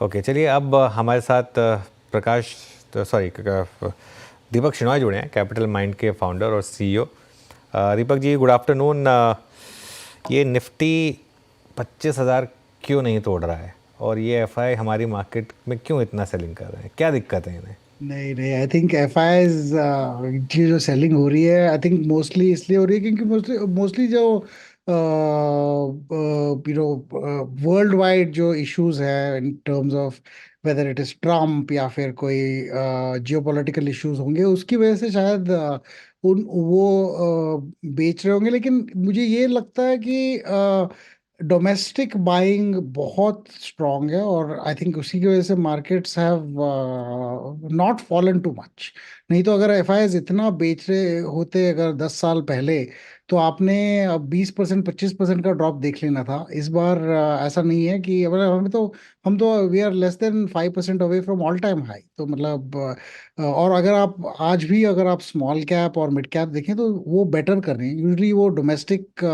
Okay, चलिए अब हमारे साथ प्रकाश सॉरी दीपक शिनॉय जुड़े हैं, कैपिटल माइंड के फाउंडर और CEO. Deepak ji, good afternoon. ये निफ्टी 25,000 क्यों नहीं तोड़ रहा है, और ये एफआई हमारी मार्केट में क्यों इतना सेलिंग कर रहे हैं? क्या दिक्कत है इन्हें? नहीं नहीं, आई थिंक एफ आई की जो सेलिंग हो रही है, आई थिंक मोस्टली इसलिए हो रही है क्योंकि मोस्टली मोस्टली जो वर्ल्ड वाइड जो इश्यूज है इन terms of whether it is Trump या फिर कोई जियोपॉलिटिकल इश्यूज होंगे, उसकी वजह से शायद उन वो बेच रहे होंगे। लेकिन मुझे ये लगता है कि डोमेस्टिक बाइंग बहुत स्ट्रांग है, और आई थिंक उसी की वजह से markets have not fallen too much. नहीं तो अगर एफआईएस इतना बेच रहे होते अगर 10 साल पहले, तो आपने अब 20% 25% का ड्रॉप देख लेना था। इस बार ऐसा नहीं है कि मतलब हम तो we are less than 5% away from all time high. तो मतलब और अगर आप आज भी अगर आप स्मॉल कैप और मिड कैप देखें तो वो बेटर कर रहे हैं। यूजली वो डोमेस्टिक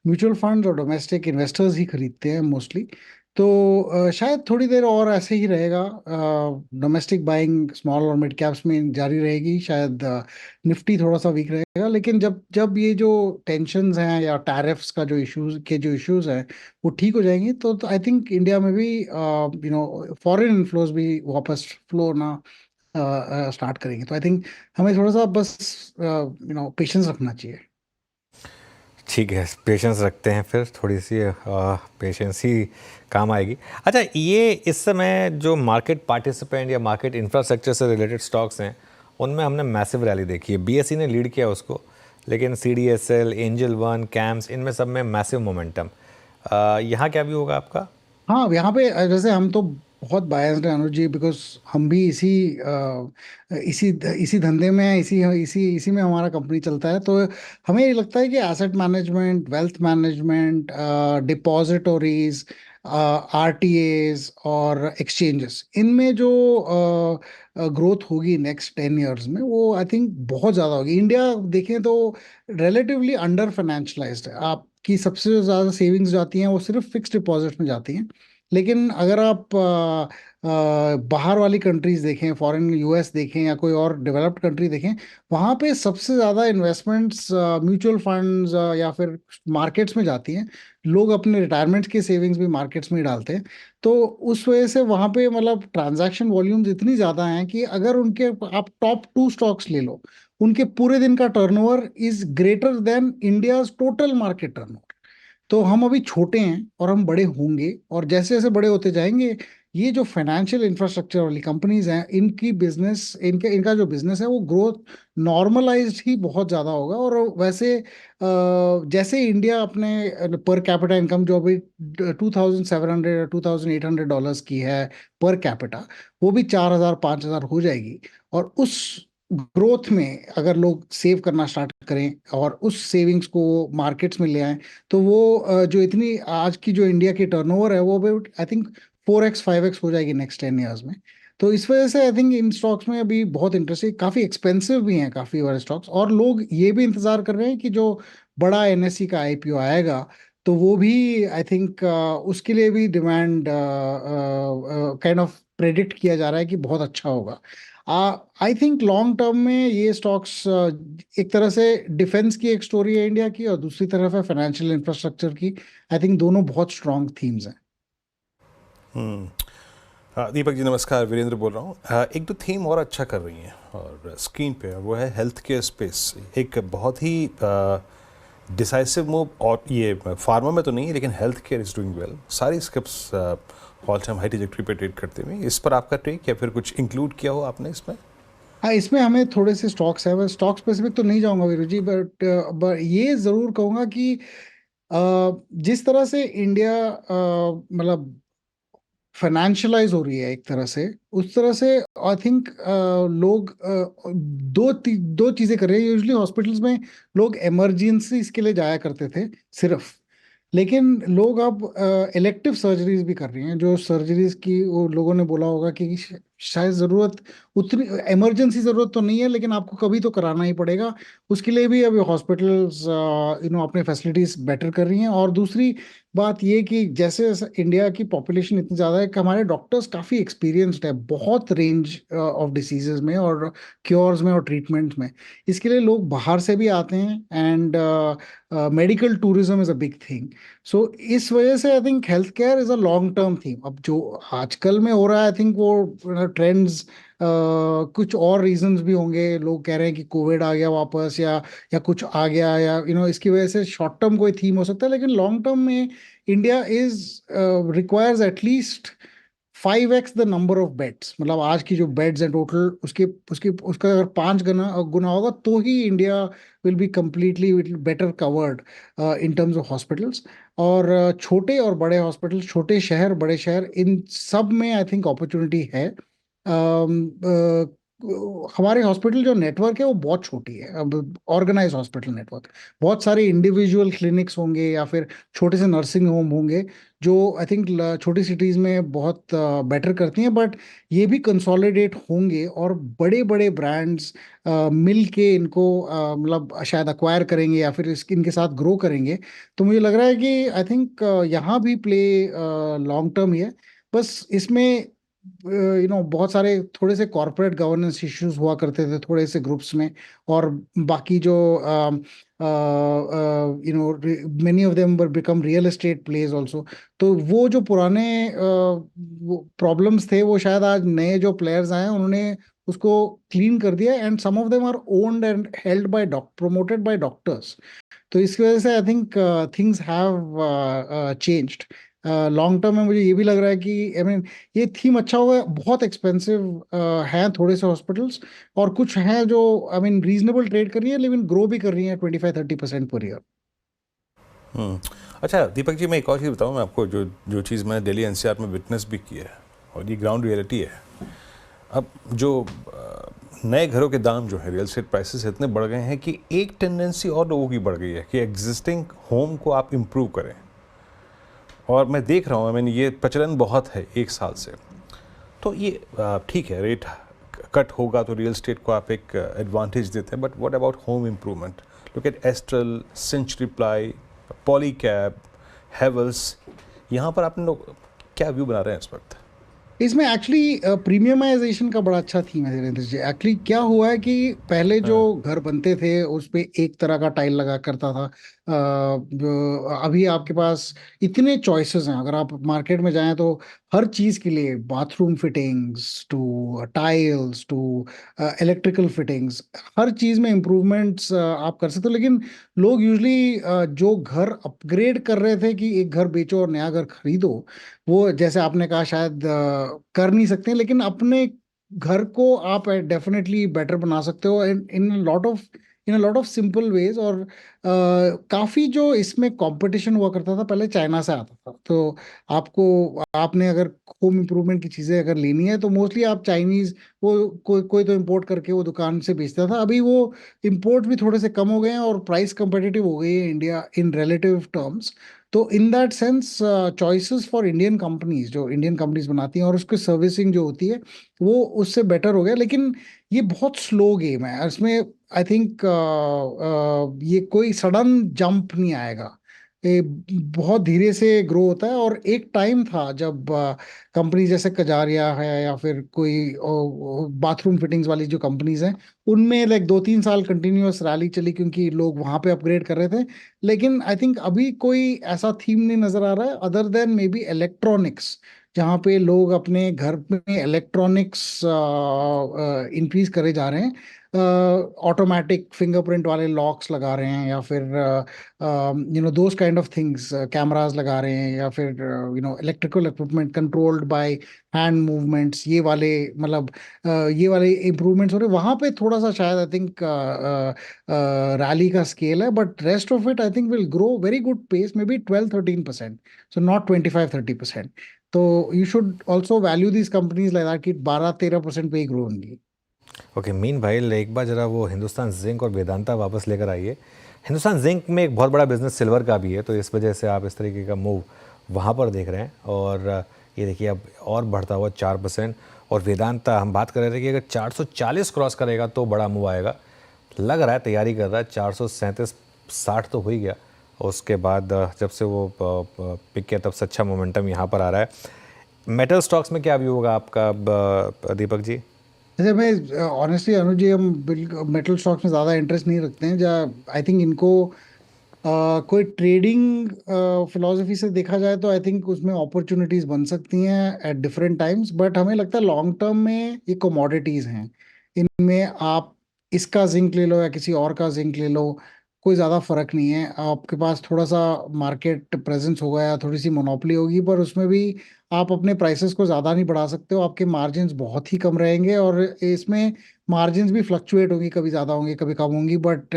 म्यूचुअल फंड्स और डोमेस्टिक इन्वेस्टर्स ही खरीदते हैं मोस्टली। तो शायद थोड़ी देर और ऐसे ही रहेगा। डोमेस्टिक बाइंग स्मॉल और मिड कैप्स में जारी रहेगी। शायद निफ्टी थोड़ा सा वीक रहेगा, लेकिन जब जब ये जो टेंशन्स हैं या टैरिफ्स का जो इश्यूज हैं वो ठीक हो जाएंगे, तो आई थिंक इंडिया में भी फॉरेन इन्फ्लोज भी वापस फ्लो होना स्टार्ट करेंगे। तो आई थिंक हमें थोड़ा सा बस पेशेंस रखना चाहिए। ठीक है, पेशेंस रखते हैं, फिर थोड़ी सी पेशेंस ही काम आएगी। अच्छा, ये इस समय जो मार्केट पार्टिसिपेंट या मार्केट इंफ्रास्ट्रक्चर से रिलेटेड स्टॉक्स हैं, उनमें हमने मैसिव रैली देखी है। बीएसई ने लीड किया उसको, लेकिन सीडीएसएल, एंजल वन, कैम्स, इनमें सब में मैसिव मोमेंटम। यहाँ क्या भी होगा आपका? हाँ, यहाँ पे जैसे हम तो बहुत बायस्ड हैं अनुज जी, बिकॉज हम भी इसी इसी धंधे में हैं, इसी इसी इसी में हमारा कंपनी चलता है। तो हमें ये लगता है कि एसेट मैनेजमेंट, वेल्थ मैनेजमेंट, डिपॉजिटोरीज, आरटीएज और एक्सचेंजेस, इनमें जो ग्रोथ होगी नेक्स्ट 10 ईयर्स में, वो आई थिंक बहुत ज़्यादा होगी। इंडिया देखें तो रिलेटिवली अंडर फाइनेंशलाइज्ड है। आपकी सबसे ज़्यादा सेविंग्स जाती हैं वो सिर्फ फिक्स डिपॉजिट में जाती हैं। लेकिन अगर आप बाहर वाली कंट्रीज देखें, फॉरेन यूएस देखें या कोई और डेवलप्ड कंट्री देखें, वहाँ पे सबसे ज़्यादा इन्वेस्टमेंट्स म्यूचुअल फंड्स या फिर मार्केट्स में जाती हैं। लोग अपने रिटायरमेंट के सेविंग्स भी मार्केट्स में ही डालते हैं। तो उस वजह से वहाँ पे मतलब ट्रांजैक्शन वॉल्यूम्स इतनी ज़्यादा हैं कि अगर उनके आप टॉप 2 स्टॉक्स ले लो, उनके पूरे दिन का turnover is greater than India's total market turnover. तो हम अभी छोटे हैं और हम बड़े होंगे, और जैसे जैसे बड़े होते जाएंगे, ये जो फाइनेंशियल इंफ्रास्ट्रक्चर वाली कंपनीज हैं, इनकी बिजनेस इनका जो बिजनेस है वो ग्रोथ नॉर्मलाइज्ड ही बहुत ज़्यादा होगा। और वैसे जैसे इंडिया अपने पर कैपिटा इनकम जो अभी 2,700 या $2,800 की है पर कैपिटा, वो भी 4,000 5,000 हो जाएगी। और उस ग्रोथ में अगर लोग सेव करना स्टार्ट करें और उस सेविंग्स को मार्केट्स में ले आएं, तो वो जो इतनी आज की जो इंडिया की टर्नओवर है वो आई थिंक 4x 5x हो जाएगी नेक्स्ट 10 ईयर्स में। तो इस वजह से आई थिंक इन स्टॉक्स में अभी बहुत इंटरेस्ट है। काफ़ी एक्सपेंसिव भी हैं काफ़ी वाले स्टॉक्स, और लोग ये भी इंतजार कर रहे हैं कि जो बड़ा एनएससी का आईपीओ आएगा, तो वो भी आई थिंक उसके लिए भी डिमांड काइंड ऑफ प्रेडिक्ट किया जा रहा है कि बहुत अच्छा होगा। आई थिंक लॉन्ग टर्म में ये स्टॉक्स एक तरह से डिफेंस की एक स्टोरी है इंडिया की, और दूसरी तरफ है फाइनेंशियल इंफ्रास्ट्रक्चर की। आई थिंक दोनों बहुत स्ट्रॉन्ग थीम्स हैं। दीपक जी नमस्कार, वीरेंद्र बोल रहा हूँ। एक दो थीम और अच्छा कर रही हैं और स्क्रीन पे वो है हेल्थ केयर स्पेस। एक बहुत ही डिसाइसिव मूव, और ये फार्मा में तो नहीं है लेकिन health care is doing well. सारी scripts all time high trajectory पे ट्रेड करते हुए, इस पर आपका टेक या फिर कुछ इंक्लूड किया हो आपने इसमें? हाँ, इसमें हमें थोड़े से स्टॉक्स हैं। मैं स्टॉक स्पेसिफिक तो नहीं जाऊंगा वीरू जी, बट ये जरूर कहूंगा कि जिस तरह से इंडिया मतलब फाइनेंशियलाइज हो रही है एक तरह से, उस तरह से आई थिंक लोग दो चीजें कर रहे हैं। यूजुअली हॉस्पिटल्स में लोग इमरजेंसीज के लिए जाया करते थे सिर्फ, लेकिन लोग अब इलेक्टिव सर्जरीज भी कर रही हैं। जो सर्जरीज की वो लोगों ने बोला होगा कि शायद ज़रूरत उतनी इमरजेंसी ज़रूरत तो नहीं है, लेकिन आपको कभी तो कराना ही पड़ेगा। उसके लिए भी अभी हॉस्पिटल्स अपने फैसिलिटीज़ बेटर कर रही हैं। और दूसरी बात ये कि जैसे जैसे इंडिया की पॉपुलेशन इतनी ज़्यादा है कि हमारे डॉक्टर्स काफ़ी एक्सपीरियंस्ड है बहुत रेंज ऑफ डिसीजेज में और क्योर्स में और ट्रीटमेंट में। इसके लिए लोग बाहर से भी आते हैं and medical tourism is a big thing. So इस वजह से I think health care is a long term theme. अब जो आजकल में हो रहा है आई थिंक वो ट्रेंड्स कुछ और रीजंस भी होंगे। लोग कह रहे हैं कि कोविड आ गया वापस, या कुछ आ गया, या इसकी वजह से शॉर्ट टर्म कोई थीम हो सकता है, लेकिन लॉन्ग टर्म में India is requires at least 5x the number of beds. मतलब आज की जो बेड्स हैं टोटल, उसके उसके उसका अगर 5 गुना गुना होगा तो ही India will be completely better covered in terms of hospitals. और छोटे और बड़े हॉस्पिटल, छोटे शहर बड़े शहर, इन सब में आई थिंक अपॉर्चुनिटी है। हमारे हॉस्पिटल जो नेटवर्क है वो बहुत छोटी है। अब ऑर्गेनाइज हॉस्पिटल नेटवर्क, बहुत सारे इंडिविजुअल क्लिनिक्स होंगे या फिर छोटे से नर्सिंग होम होंगे जो आई थिंक छोटी सिटीज़ में बहुत बेटर करती हैं। बट ये भी कंसोलिडेट होंगे और बड़े बड़े ब्रांड्स मिल के इनको मतलब शायद अक्वायर करेंगे या फिर इनके साथ ग्रो करेंगे। तो मुझे लग रहा है कि आई थिंक यहाँ भी प्ले लॉन्ग टर्म ही है। बस इसमें बहुत सारे थोड़े से कॉरपोरेट गवर्नेंस इश्यूज हुआ करते थे थोड़े से ग्रुप्स में। और बाकी जो many of them were become real estate place also. तो वो जो पुराने प्रॉब्लम्स थे वो शायद आज नए जो प्लेयर्स आए हैं उन्होंने उसको क्लीन कर दिया। And some of them are owned and held by promoted by doctors. तो इसकी वजह से I think things have changed. Long term में मुझे ये भी लग रहा है कि आई मीन ये थीम अच्छा होगा। बहुत एक्सपेंसिव हैं थोड़े से हॉस्पिटल्स, और कुछ हैं जो आई मीन रीजनेबल ट्रेड कर रही है लेकिन ग्रो भी कर रही है 25-30% पर ईयर। अच्छा दीपक जी, मैं एक और चीज़ बताऊँ मैं आपको, जो जो चीज़ मैंने दिल्ली एनसीआर में विटनेस भी की है और ये ग्राउंड रियलिटी है। अब जो नए घरों के दाम जो है, रियल एस्टेट प्राइसेस इतने बढ़ गए हैं कि एक टेंडेंसी और लोगों की बढ़ गई है कि एग्जिस्टिंग होम को आप इम्प्रूव करें। और मैं देख रहा हूँ, मैंने ये प्रचलन बहुत है 1 साल से। तो ये ठीक है, रेट कट होगा तो रियल एस्टेट को आप एक एडवांटेज देते हैं, but what about home improvement? Look at Astral, Century Ply, Polycab, Havells. यहाँ पर आपने लोग क्या व्यू बना रहे हैं इस वक्त? इसमें एक्चुअली प्रीमियमाइजेशन का बड़ा अच्छा थीम है धीरेन्द्र जी। एक्चुअली क्या हुआ है कि पहले जो घर बनते थे उस पे एक तरह का टाइल लगा करता था। अभी आपके पास इतने चॉइसेस हैं, अगर आप मार्केट में जाएं तो हर चीज़ के लिए, bathroom fittings to tiles to electrical fittings, हर चीज़ में इम्प्रूवमेंट्स आप कर सकते हो। लेकिन लोग यूजली जो घर अपग्रेड कर रहे थे कि एक घर बेचो और नया घर खरीदो, वो जैसे आपने कहा शायद कर नहीं सकते हैं, लेकिन अपने घर को आप डेफिनेटली बेटर बना सकते हो in in lot of simple ways. और काफ़ी जो इसमें कंपटीशन हुआ करता था पहले चाइना से आता था। तो आपने अगर होम इम्प्रूवमेंट की चीज़ें अगर लेनी है तो मोस्टली आप चाइनीज़, वो कोई तो इम्पोर्ट करके वो दुकान से बेचता था। अभी वो इम्पोर्ट भी थोड़े से कम हो गए हैं और प्राइस कंपेटिटिव हो गई है इंडिया इन रिलेटिव टर्म्स। तो in that sense choices for Indian companies, जो इंडियन कंपनीज बनाती हैं और उसकी सर्विसिंग जो होती है वो उससे बेटर हो गया। लेकिन ये बहुत स्लो गेम है, इसमें आई थिंक ये कोई सडन जंप नहीं आएगा। ये बहुत धीरे से ग्रो होता है। और एक टाइम था जब कंपनी जैसे कजारिया है या फिर कोई बाथरूम फिटिंग्स वाली जो कंपनीज हैं, उनमें लाइक 2-3 साल कंटिन्यूअस रैली चली क्योंकि लोग वहां पे अपग्रेड कर रहे थे। लेकिन आई थिंक अभी कोई ऐसा थीम नहीं नजर आ रहा है other than may be electronics, जहाँ पे लोग अपने घर में इलेक्ट्रॉनिक्स इंक्रीज करे जा रहे हैं। ऑटोमेटिक फिंगरप्रिंट वाले लॉक्स लगा रहे हैं या फिर those kind of things, cameras लगा रहे हैं या फिर electrical equipment controlled by hand movements, ये वाले मतलब ये वाले इम्प्रूवमेंट्स हो रहे हैं। वहाँ पे थोड़ा सा शायद आई थिंक रैली का स्केल है, but rest of it I think will grow very good pace, maybe 12-13%, so not 25-30%। तो you should also value these companies like that कि 12-13% पे ही ग्रो होंगी। ओके मीन भाई, एक बार जरा वो हिंदुस्तान जिंक और वेदांता वापस लेकर आइए। हिंदुस्तान जिंक में एक बहुत बड़ा बिजनेस सिल्वर का भी है, तो इस वजह से आप इस तरीके का मूव वहाँ पर देख रहे हैं। और ये देखिए अब और बढ़ता हुआ 4%। और वेदांता हम बात कर रहे थे कि अगर 440 क्रॉस करेगा तो बड़ा मूव आएगा, लग रहा है तैयारी कर रहा है। 437.60 तो हो ही गया, और उसके बाद जब से वो पिक किया तब से अच्छा मोमेंटम यहाँ पर आ रहा है। मेटल स्टॉक्स में क्या व्यू होगा आपका दीपक जी? जैसे मैं ऑनेस्टली अनुज जी, हम बिल्कुल मेटल स्टॉक्स में ज़्यादा इंटरेस्ट नहीं रखते हैं। जहाँ आई थिंक इनको कोई ट्रेडिंग फिलोसफी से देखा जाए तो आई थिंक उसमें अपॉर्चुनिटीज बन सकती हैं एट डिफरेंट टाइम्स, बट हमें लगता है लॉन्ग टर्म में ये कमोडिटीज हैं। इनमें आप इसका जिंक ले लो या किसी और का जिंक ले लो, कोई ज़्यादा फर्क नहीं है। आपके पास थोड़ा सा मार्केट प्रेजेंस होगा या थोड़ी सी मोनोपोली होगी, पर उसमें भी आप अपने प्राइसेस को ज़्यादा नहीं बढ़ा सकते हो। आपके मार्जिन्स बहुत ही कम रहेंगे और इसमें मार्जिन्स भी फ्लक्चुएट होंगी, कभी ज़्यादा होंगी कभी कम होंगी, बट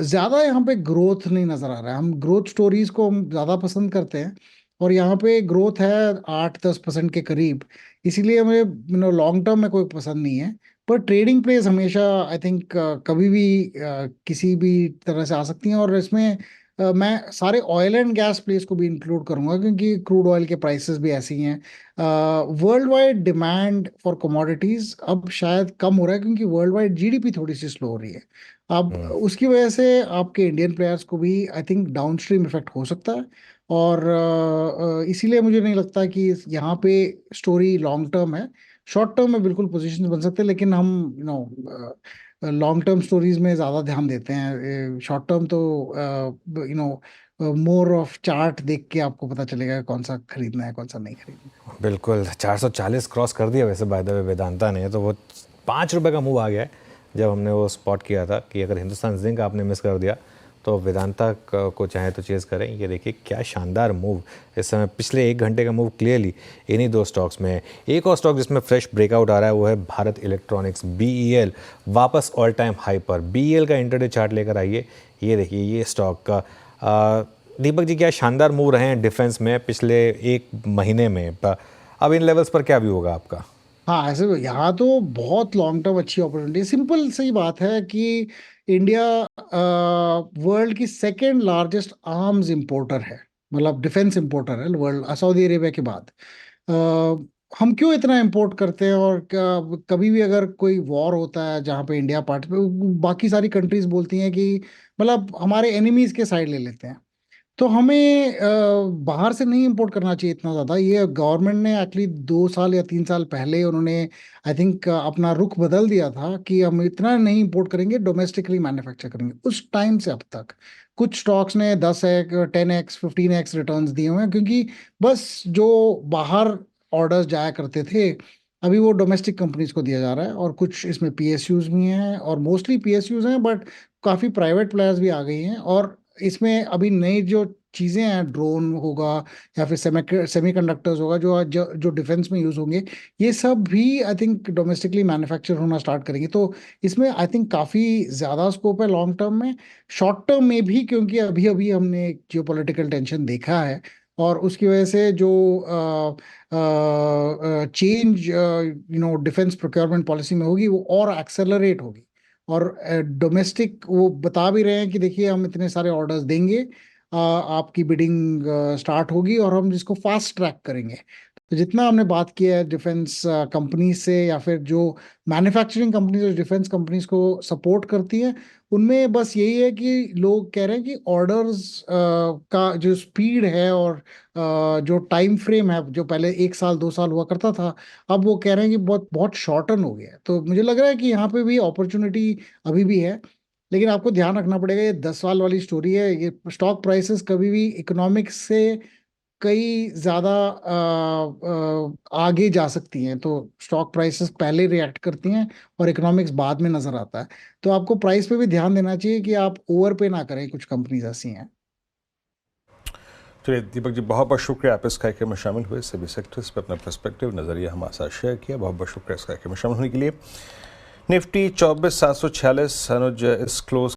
ज़्यादा यहाँ पे ग्रोथ नहीं नज़र आ रहा है। हम ग्रोथ स्टोरीज को हम ज़्यादा पसंद करते हैं और यहाँ पे ग्रोथ है 8-10% के करीब। इसीलिए हमें लॉन्ग टर्म में कोई पसंद नहीं है। पर ट्रेडिंग प्लेस हमेशा आई थिंक कभी भी किसी भी तरह से आ सकती हैं। और इसमें मैं सारे ऑयल एंड गैस प्लेस को भी इंक्लूड करूंगा, क्योंकि क्रूड ऑयल के प्राइसेस भी ऐसी ही हैं। World wide demand for commodities अब शायद कम हो रहा है, क्योंकि वर्ल्ड वाइड जीडीपी थोड़ी सी स्लो हो रही है। अब उसकी वजह से आपके इंडियन प्लेयर्स को भी I think down stream effect हो सकता है। और इसीलिए मुझे नहीं लगता कि यहाँ पे स्टोरी लॉन्ग टर्म है। शॉर्ट टर्म में बिल्कुल पोजीशन बन सकते हैं, लेकिन हम लॉन्ग टर्म स्टोरीज में ज़्यादा ध्यान देते हैं। शॉर्ट टर्म तो मोर ऑफ चार्ट देख के आपको पता चलेगा कौन सा खरीदना है कौन सा नहीं खरीदना है। बिल्कुल 440 क्रॉस कर दिया वैसे बाय द वे वेदांता ने, तो वो 5 रुपये का मूव आ गया है। जब हमने वो स्पॉट किया था कि अगर हिंदुस्तान जिंक आपने मिस कर दिया तो वेदांता को चाहे तो चेज़ करें। ये देखिए क्या शानदार मूव इस समय, पिछले 1 घंटे का मूव क्लियरली इन्हीं 2 स्टॉक्स में है। एक और स्टॉक जिसमें फ्रेश ब्रेकआउट आ रहा है वो है भारत इलेक्ट्रॉनिक्स, BEL, वापस ऑल टाइम हाई पर। BEL का इंटरडे चार्ट लेकर आइए। ये देखिए ये स्टॉक का दीपक जी क्या शानदार मूव रहे हैं डिफेंस में पिछले 1 महीने में। अब इन लेवल्स पर क्या व्यू होगा आपका? हाँ, ऐसे यहाँ तो बहुत लॉन्ग टर्म अच्छी अपॉर्चुनिटी। सिंपल सी बात है कि इंडिया वर्ल्ड की सेकेंड लार्जेस्ट आर्म्स इंपोर्टर है, मतलब डिफेंस इंपोर्टर है वर्ल्ड, सऊदी अरेबिया के बाद। हम क्यों इतना इंपोर्ट करते हैं? और कभी भी अगर कोई वॉर होता है जहाँ पे इंडिया पार्टिसिपेट, बाकी सारी कंट्रीज बोलती हैं कि मतलब हमारे एनिमीज के साइड ले लेते हैं। तो हमें बाहर से नहीं इंपोर्ट करना चाहिए इतना ज़्यादा। ये गवर्नमेंट ने एक्चुअली 2 साल या 3 साल पहले उन्होंने आई थिंक अपना रुख बदल दिया था कि हम इतना नहीं इंपोर्ट करेंगे, डोमेस्टिकली मैन्युफैक्चर करेंगे। उस टाइम से अब तक कुछ स्टॉक्स ने 10x 10x 15x रिटर्न्स दिए हुए हैं, क्योंकि बस जो बाहर ऑर्डर्स जाया करते थे अभी वो डोमेस्टिक कंपनीज को दिया जा रहा है। और कुछ इसमें पीएसयूज भी हैं, और मोस्टली पीएसयूज हैं, बट काफ़ी प्राइवेट प्लेयर्स भी आ गई हैं। और इसमें अभी नई जो चीज़ें हैं, ड्रोन होगा या फिर सेमीकंडक्टर्स होगा जो जो डिफेंस में यूज़ होंगे, ये सब भी आई थिंक डोमेस्टिकली मैन्युफैक्चर होना स्टार्ट करेंगे। तो इसमें आई थिंक काफ़ी ज़्यादा स्कोप है लॉन्ग टर्म में। शॉर्ट टर्म में भी, क्योंकि अभी अभी हमने एक जियोपॉलिटिकल टेंशन देखा है और उसकी वजह से जो चेंज डिफेंस प्रोक्योरमेंट पॉलिसी में होगी वो और एक्सेलरेट होगी। और डोमेस्टिक वो बता भी रहे हैं कि देखिए हम इतने सारे ऑर्डर्स देंगे, आपकी बिडिंग स्टार्ट होगी और हम जिसको फास्ट ट्रैक करेंगे। तो जितना हमने बात किया है डिफेंस कंपनी से या फिर जो मैन्युफैक्चरिंग कंपनीज जो डिफेंस कंपनीज को सपोर्ट करती हैं, उनमें बस यही है कि लोग कह रहे हैं कि ऑर्डर्स का जो स्पीड है और जो टाइम फ्रेम है, जो पहले 1 साल 2 साल हुआ करता था, अब वो कह रहे हैं कि बहुत बहुत शॉर्टन हो गया है। तो मुझे लग रहा है कि यहाँ पे भी अपॉर्चुनिटी अभी भी है। लेकिन आपको ध्यान रखना पड़ेगा, ये 10 साल वाली स्टोरी है। ये स्टॉक प्राइसेस कभी भी इकोनॉमिक्स से कई ज़्यादा आगे जा सकती हैं। तो स्टॉक प्राइसेस पहले रिएक्ट करती हैं और इकोनॉमिक्स बाद में नज़र आता है। तो आपको प्राइस पे भी ध्यान देना चाहिए कि आप ओवर पे ना करें, कुछ कंपनीज ऐसी हैं। चलिए दीपक जी, बहुत बहुत शुक्रिया आप इस कार्यक्रम में शामिल हुए, सभी सेक्टर्स पे अपना पर्सपेक्टिव नज़रिया हमारे साथ शेयर किया। बहुत बहुत शुक्रिया इस कार्यक्रम में शामिल होने के लिए। निफ्टी 24,746 अनुज इस क्लोज